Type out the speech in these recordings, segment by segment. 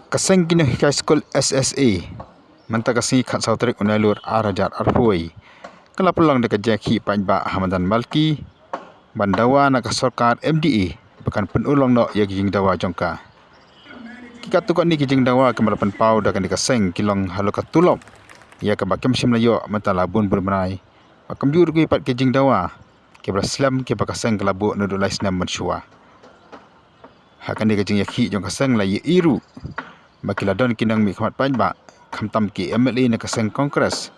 Kaseng kini high school SSA manta kasih khat sautrik unalur arajar arpoi kala pulang dekat jaki panjba Hamadan Malki bandawa nak sarkar MDA bukan penulong no ya kijing dawa jongka kikat tukak ni kijing dawa kemalapan pau dakan dikaseng kilong halokat tulop ya kebakem simlayo manta labun bermenai bakam jur ki pat kijing dawa kebra slam ke bakaseng kelabu nudulai senam mensyua hakan dikajing yaki jong kaseng la iru Bakila don kinang mi khamat panjba khamtam ki MLA na kaseng kongres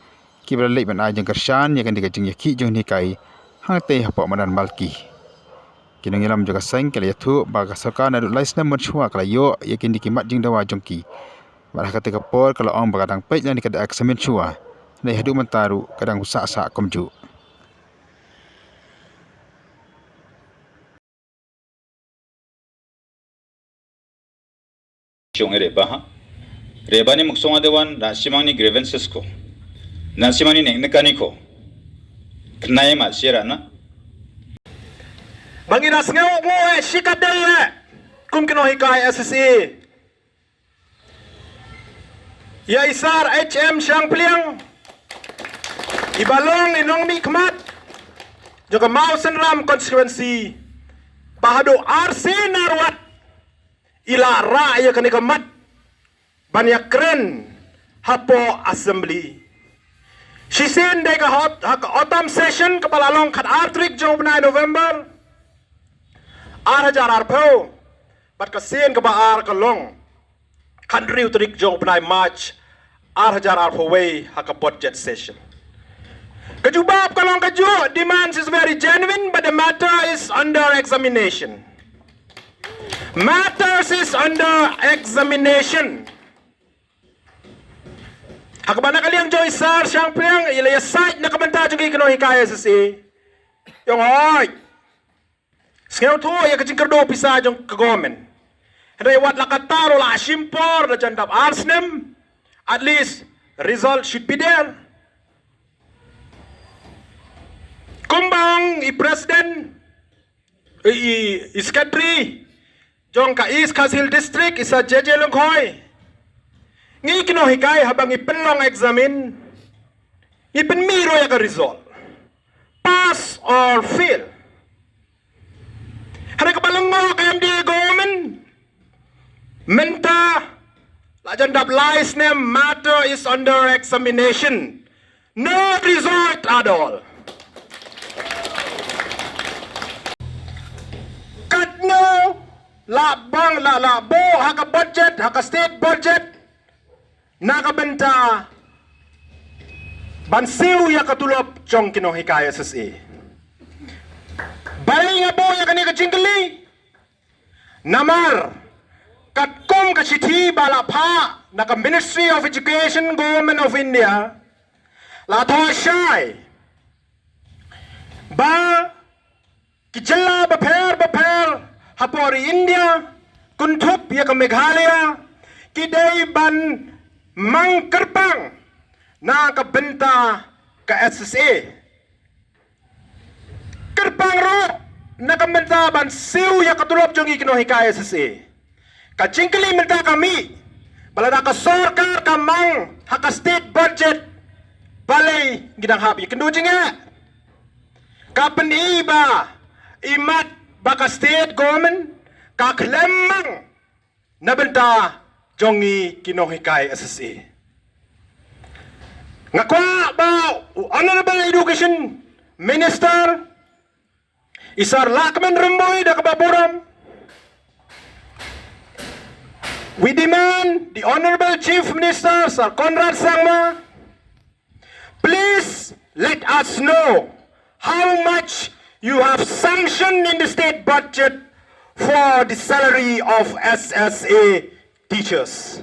ki berlai ban ajang kershan ya kan dikajing yaki jong ni kai hangte hapok manan malki kinang ilam juga seng kala yathu baga sarkar na lais na menchua kala yo yakin dikimat jing dawa jongki barah kata kapor kala ong bagadang pej na nikada aksamin chua na hadu mentaru kadang usak-sak komju Reba ni muksonga dewan nasimang ni grievances ko nasimang ni nekani ko kenai mat sira na Banginas ngau mo shikadaya kum kino hikai SSA ya isar HM Siang Pliang ibalong inong mi kmat juga mau senram konstituensi bahado RC narwat ila raya kani kemat banyak keren hapo assembly Shisin deka hot autumn session kepala long kat artrik jong 9 November hajar arpo bat kasin ke baar ke long country utrik jong 9 March hajar arpo way haka budget session kejubab kalong keju demands is very genuine but the matter is under examination matters is under examination. Hakabana kaliang Joy Sar Siang Pliang ilaya site na kamanta juga kino hikaya SSA. Yung hoy. Sengaw to ya kacing kerdo pisa jong kagomen. Henry wat lakataro la shimpor na jandap arsnem. At least result should be there. Kumbang i-president i-secretary jong ka East Kasil District isa JJ Lunghoy. Ngi kino hikay habang ipinlong examine ipinmiro ya ka result. Pass or fail. Hari kapalang mo kayam di government. Menta lajan dap lies name matter is under examination. No result at all. Katno labang lalabo haka budget haka state budget nakabenta bansiw ya katulop chong kino hikaya SSA balay nga bo ya kani kachingkali namar katkom kachiti bala pa naka Ministry of Education Government of India lato shy ba kijalla baper hapori India kuntup ya ka Meghalaya kidai ban mangkerpang na kabenta ka SSA kerpang ro na kabenta ban siw ya katulop jong ikino hikaya SSA kachingkali menta kami balada ka sarkar ka mang haka state budget balay gidang habi kendo jinga kapan iba imat baka state government ka klemang na benta jongi kinohikay SSA. Ngakwa ba Honorable Education Minister Isar Lakman Rumboy da kababuram. We demand the Honorable Chief Minister Sir Conrad Sangma please let us know how much you have sanctioned in the state budget for the salary of SSA teachers.